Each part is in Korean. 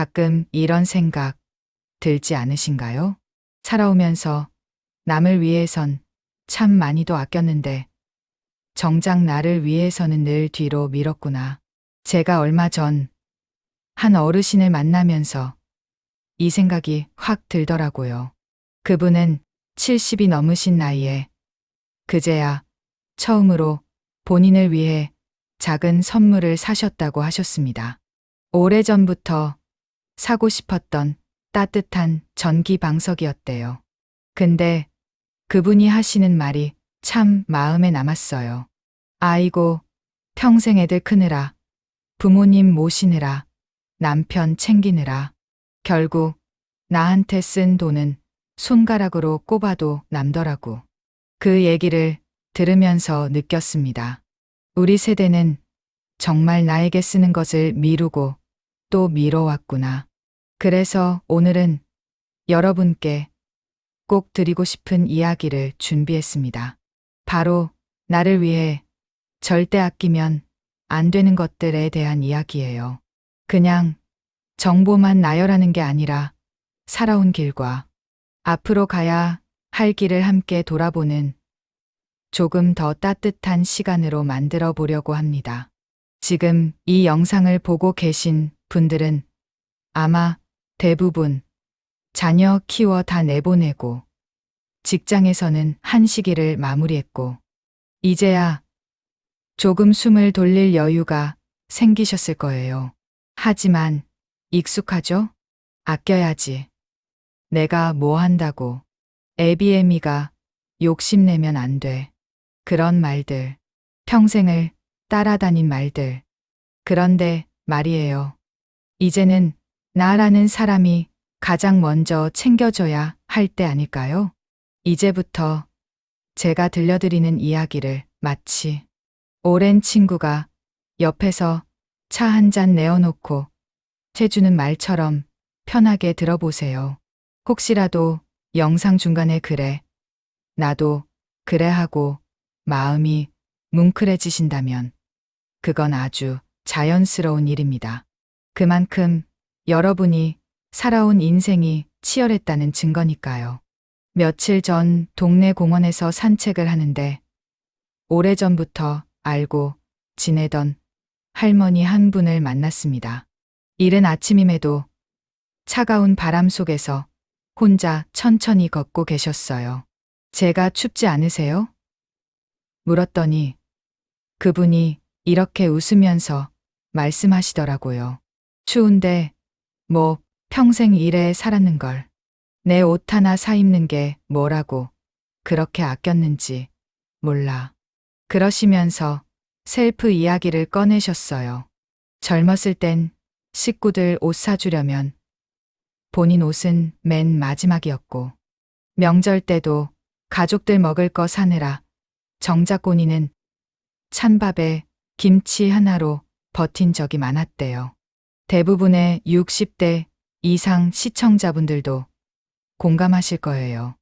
가끔 이런 생각 들지 않으신가요? 살아오면서 남을 위해선 참 많이도 아꼈는데 정작 나를 위해서는 늘 뒤로 미뤘구나. 제가 얼마 전 한 어르신을 만나면서 이 생각이 확 들더라고요. 그분은 70이 넘으신 나이에 그제야 처음으로 본인을 위해 작은 선물을 사셨다고 하셨습니다. 오래전부터 사고 싶었던 따뜻한 전기 방석이었대요. 근데 그분이 하시는 말이 참 마음에 남았어요. 아이고, 평생 애들 크느라, 부모님 모시느라, 남편 챙기느라, 결국 나한테 쓴 돈은 손가락으로 꼽아도 남더라고. 그 얘기를 들으면서 느꼈습니다. 우리 세대는 정말 나에게 쓰는 것을 미루고 또 미뤄왔구나. 그래서 오늘은 여러분께 꼭 드리고 싶은 이야기를 준비했습니다. 바로 나를 위해 절대 아끼면 안 되는 것들에 대한 이야기예요. 그냥 정보만 나열하는 게 아니라 살아온 길과 앞으로 가야 할 길을 함께 돌아보는 조금 더 따뜻한 시간으로 만들어 보려고 합니다. 지금 이 영상을 보고 계신 분들은 아마 대부분 자녀 키워 다 내보내고 직장에서는 한 시기를 마무리했고 이제야 조금 숨을 돌릴 여유가 생기셨을 거예요. 하지만 익숙하죠? 아껴야지. 내가 뭐 한다고. 애비애미가 욕심내면 안 돼. 그런 말들. 평생을 따라다닌 말들. 그런데 말이에요. 이제는 나라는 사람이 가장 먼저 챙겨줘야 할 때 아닐까요? 이제부터 제가 들려드리는 이야기를 마치 오랜 친구가 옆에서 차 한 잔 내어놓고 해주는 말처럼 편하게 들어보세요. 혹시라도 영상 중간에 그래, 나도 그래 하고 마음이 뭉클해지신다면 그건 아주 자연스러운 일입니다. 그만큼 여러분이 살아온 인생이 치열했다는 증거니까요. 며칠 전 동네 공원에서 산책을 하는데 오래전부터 알고 지내던 할머니 한 분을 만났습니다. 이른 아침임에도 차가운 바람 속에서 혼자 천천히 걷고 계셨어요. 제가 춥지 않으세요? 물었더니 그분이 이렇게 웃으면서 말씀하시더라고요. 추운데 뭐 평생 일해 살았는걸. 내 옷 하나 사 입는 게 뭐라고 그렇게 아꼈는지 몰라. 그러시면서 셀프 이야기를 꺼내셨어요. 젊었을 땐 식구들 옷 사주려면 본인 옷은 맨 마지막이었고 명절 때도 가족들 먹을 거 사느라 정작 본인은 찬밥에 김치 하나로 버틴 적이 많았대요. 대부분의 60대 이상 시청자분들도 공감하실 거예요.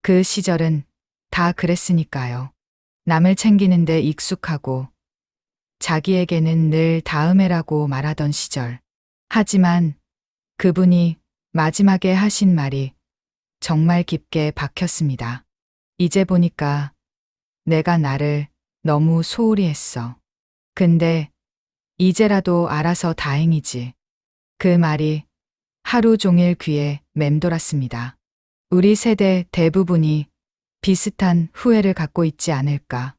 그 시절은 다 그랬으니까요. 남을 챙기는데 익숙하고 자기에게는 늘 다음에라고 말하던 시절. 하지만 그분이 마지막에 하신 말이 정말 깊게 박혔습니다. 이제 보니까 내가 나를 너무 소홀히 했어. 근데 이제라도 알아서 다행이지. 그 말이 하루 종일 귀에 맴돌았습니다. 우리 세대 대부분이 비슷한 후회를 갖고 있지 않을까.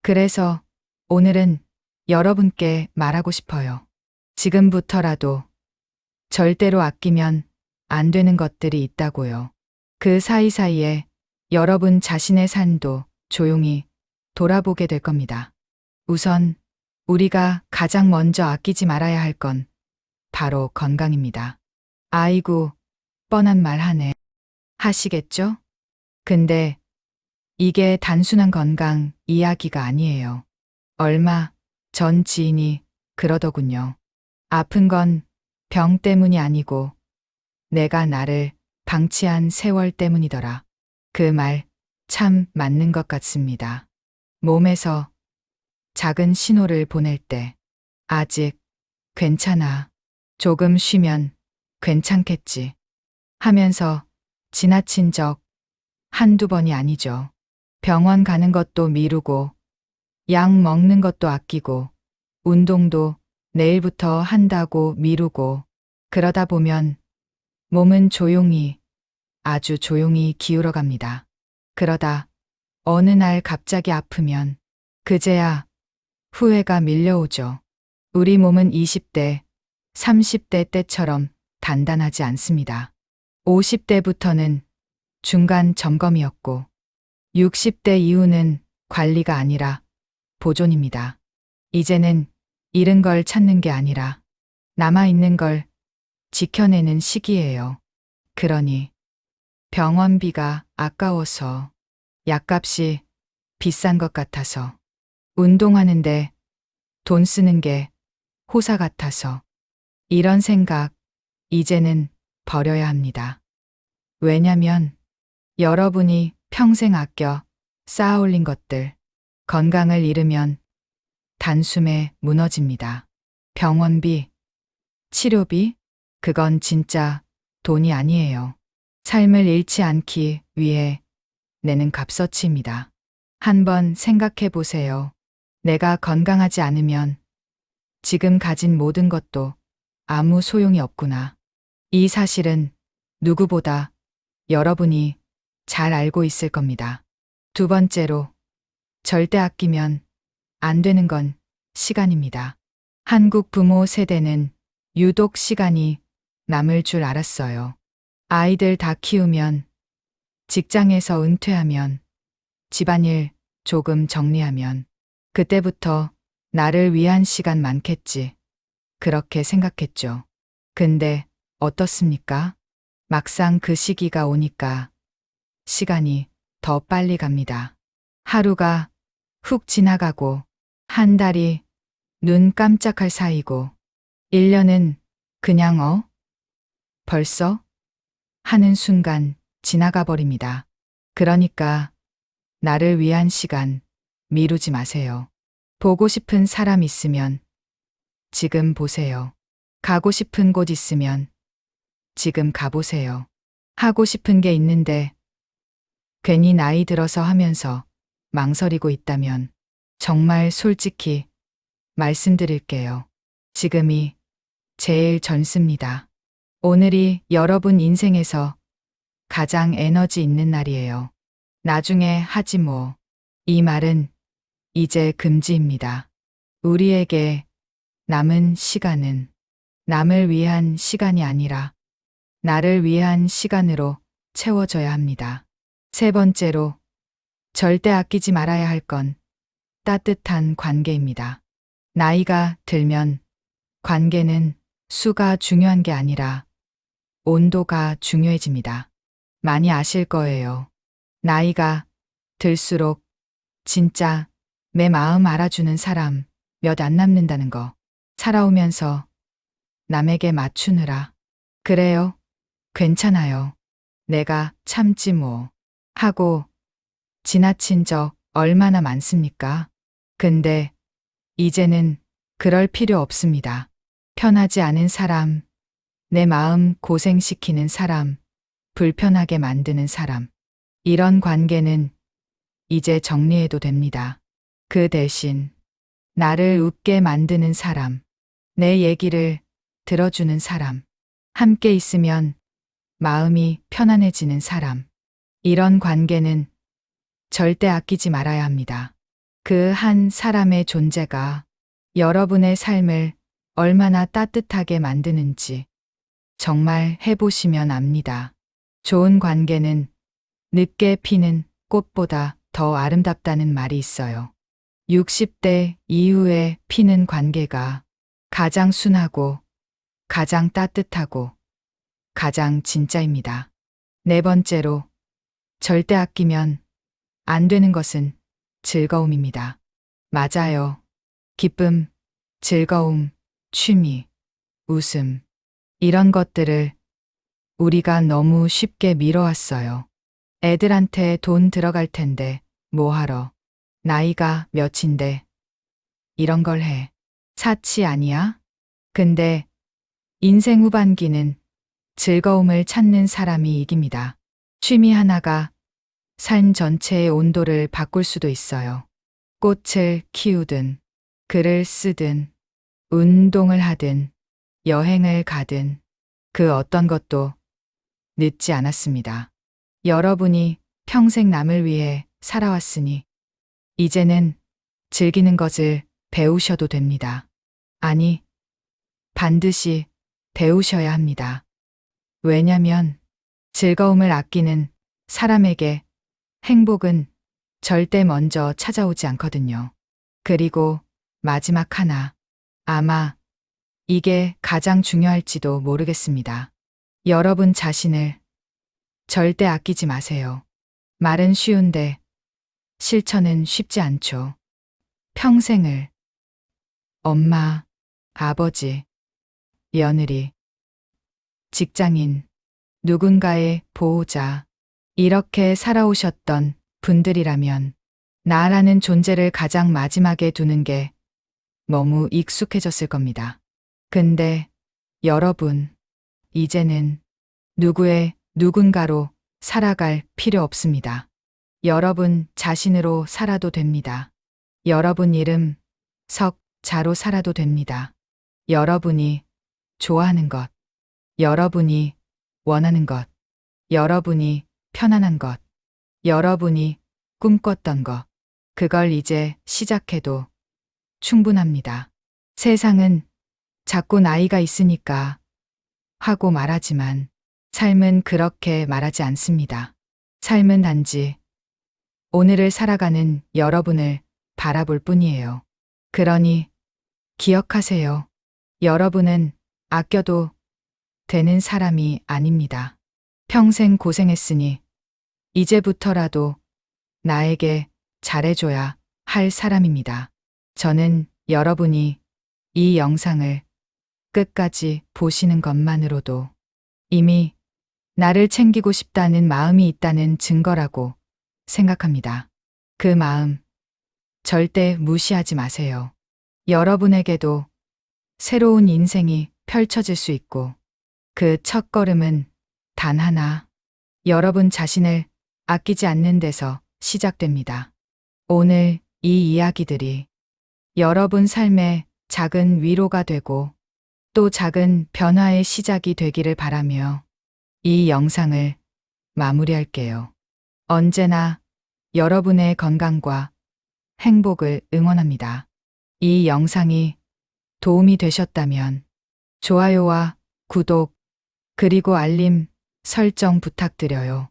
그래서 오늘은 여러분께 말하고 싶어요. 지금부터라도 절대로 아끼면 안 되는 것들이 있다고요. 그 사이사이에 여러분 자신의 삶도 조용히 돌아보게 될 겁니다. 우선 우리가 가장 먼저 아끼지 말아야 할 건 바로 건강입니다. 아이고, 뻔한 말 하네. 하시겠죠? 근데 이게 단순한 건강 이야기가 아니에요. 얼마 전 지인이 그러더군요. 아픈 건 병 때문이 아니고 내가 나를 방치한 세월 때문이더라. 그 말 참 맞는 것 같습니다. 몸에서 작은 신호를 보낼 때 아직 괜찮아. 조금 쉬면 괜찮겠지 하면서 지나친 적 한두 번이 아니죠. 병원 가는 것도 미루고, 약 먹는 것도 아끼고, 운동도 내일부터 한다고 미루고, 그러다 보면 몸은 조용히, 아주 조용히 기울어 갑니다. 그러다 어느 날 갑자기 아프면 그제야 후회가 밀려오죠. 우리 몸은 20대, 30대 때처럼 단단하지 않습니다. 50대부터는 중간 점검이었고, 60대 이후는 관리가 아니라 보존입니다. 이제는 잃은 걸 찾는 게 아니라 남아있는 걸 지켜내는 시기예요. 그러니 병원비가 아까워서, 약값이 비싼 것 같아서, 운동하는데 돈 쓰는 게 호사 같아서, 이런 생각 이제는 버려야 합니다. 왜냐면 여러분이 평생 아껴 쌓아 올린 것들, 건강을 잃으면 단숨에 무너집니다. 병원비, 치료비, 그건 진짜 돈이 아니에요. 삶을 잃지 않기 위해 내는 값어치입니다. 한번 생각해 보세요. 내가 건강하지 않으면 지금 가진 모든 것도 아무 소용이 없구나. 이 사실은 누구보다 여러분이 잘 알고 있을 겁니다. 두 번째로, 절대 아끼면 안 되는 건 시간입니다. 한국 부모 세대는 유독 시간이 남을 줄 알았어요. 아이들 다 키우면, 직장에서 은퇴하면, 집안일 조금 정리하면, 그때부터 나를 위한 시간 많겠지. 그렇게 생각했죠. 근데 어떻습니까? 막상 그 시기가 오니까 시간이 더 빨리 갑니다. 하루가 훅 지나가고, 한 달이 눈 깜짝할 사이고, 1년은 그냥 벌써? 하는 순간 지나가 버립니다. 그러니까 나를 위한 시간 미루지 마세요. 보고 싶은 사람 있으면 지금 보세요. 가고 싶은 곳 있으면 지금 가보세요. 하고 싶은 게 있는데 괜히 나이 들어서 하면서 망설이고 있다면 정말 솔직히 말씀드릴게요. 지금이 제일 젊습니다. 오늘이 여러분 인생에서 가장 에너지 있는 날이에요. 나중에 하지 뭐. 이 말은 이제 금지입니다. 우리에게 남은 시간은 남을 위한 시간이 아니라 나를 위한 시간으로 채워져야 합니다. 세 번째로, 절대 아끼지 말아야 할 건 따뜻한 관계입니다. 나이가 들면 관계는 수가 중요한 게 아니라 온도가 중요해집니다. 많이 아실 거예요. 나이가 들수록 진짜 내 마음 알아주는 사람 몇 안 남는다는 거. 살아오면서 남에게 맞추느라. 그래요. 괜찮아요. 내가 참지 뭐. 하고 지나친 적 얼마나 많습니까? 근데 이제는 그럴 필요 없습니다. 편하지 않은 사람, 내 마음 고생시키는 사람, 불편하게 만드는 사람, 이런 관계는 이제 정리해도 됩니다. 그 대신 나를 웃게 만드는 사람, 내 얘기를 들어주는 사람, 함께 있으면 마음이 편안해지는 사람, 이런 관계는 절대 아끼지 말아야 합니다. 그 한 사람의 존재가 여러분의 삶을 얼마나 따뜻하게 만드는지 정말 해보시면 압니다. 좋은 관계는 늦게 피는 꽃보다 더 아름답다는 말이 있어요. 60대 이후에 피는 관계가 가장 순하고 가장 따뜻하고 가장 진짜입니다. 네 번째로, 절대 아끼면 안 되는 것은 즐거움입니다. 맞아요. 기쁨, 즐거움, 취미, 웃음, 이런 것들을 우리가 너무 쉽게 미뤄왔어요. 애들한테 돈 들어갈 텐데 뭐하러, 나이가 몇인데 이런 걸 해. 사치 아니야? 근데 인생 후반기는 즐거움을 찾는 사람이 이깁니다. 취미 하나가 삶 전체의 온도를 바꿀 수도 있어요. 꽃을 키우든, 글을 쓰든, 운동을 하든, 여행을 가든, 그 어떤 것도 늦지 않았습니다. 여러분이 평생 남을 위해 살아왔으니, 이제는 즐기는 것을 배우셔도 됩니다. 아니, 반드시 배우셔야 합니다. 왜냐면 즐거움을 아끼는 사람에게 행복은 절대 먼저 찾아오지 않거든요. 그리고 마지막 하나, 아마 이게 가장 중요할지도 모르겠습니다. 여러분 자신을 절대 아끼지 마세요. 말은 쉬운데 실천은 쉽지 않죠. 평생을 엄마, 아버지, 며느리, 직장인, 누군가의 보호자, 이렇게 살아오셨던 분들이라면 나라는 존재를 가장 마지막에 두는 게 너무 익숙해졌을 겁니다. 근데 여러분, 이제는 누구의 누군가로 살아갈 필요 없습니다. 여러분 자신으로 살아도 됩니다. 여러분 이름 석자로 살아도 됩니다. 여러분이 좋아하는 것, 여러분이 원하는 것, 여러분이 편안한 것, 여러분이 꿈꿨던 것, 그걸 이제 시작해도 충분합니다. 세상은 자꾸 나이가 있으니까 하고 말하지만 삶은 그렇게 말하지 않습니다. 삶은 단지 오늘을 살아가는 여러분을 바라볼 뿐이에요. 그러니 기억하세요. 여러분은 아껴도 되는 사람이 아닙니다. 평생 고생했으니 이제부터라도 나에게 잘해줘야 할 사람입니다. 저는 여러분이 이 영상을 끝까지 보시는 것만으로도 이미 나를 챙기고 싶다는 마음이 있다는 증거라고 생각합니다. 그 마음 절대 무시하지 마세요. 여러분에게도 새로운 인생이 펼쳐질 수 있고 그 첫걸음은 단 하나, 여러분 자신을 아끼지 않는 데서 시작됩니다. 오늘 이 이야기들이 여러분 삶에 작은 위로가 되고 또 작은 변화의 시작이 되기를 바라며 이 영상을 마무리할게요. 언제나 여러분의 건강과 행복을 응원합니다. 이 영상이 도움이 되셨다면 좋아요와 구독 그리고 알림 설정 부탁드려요.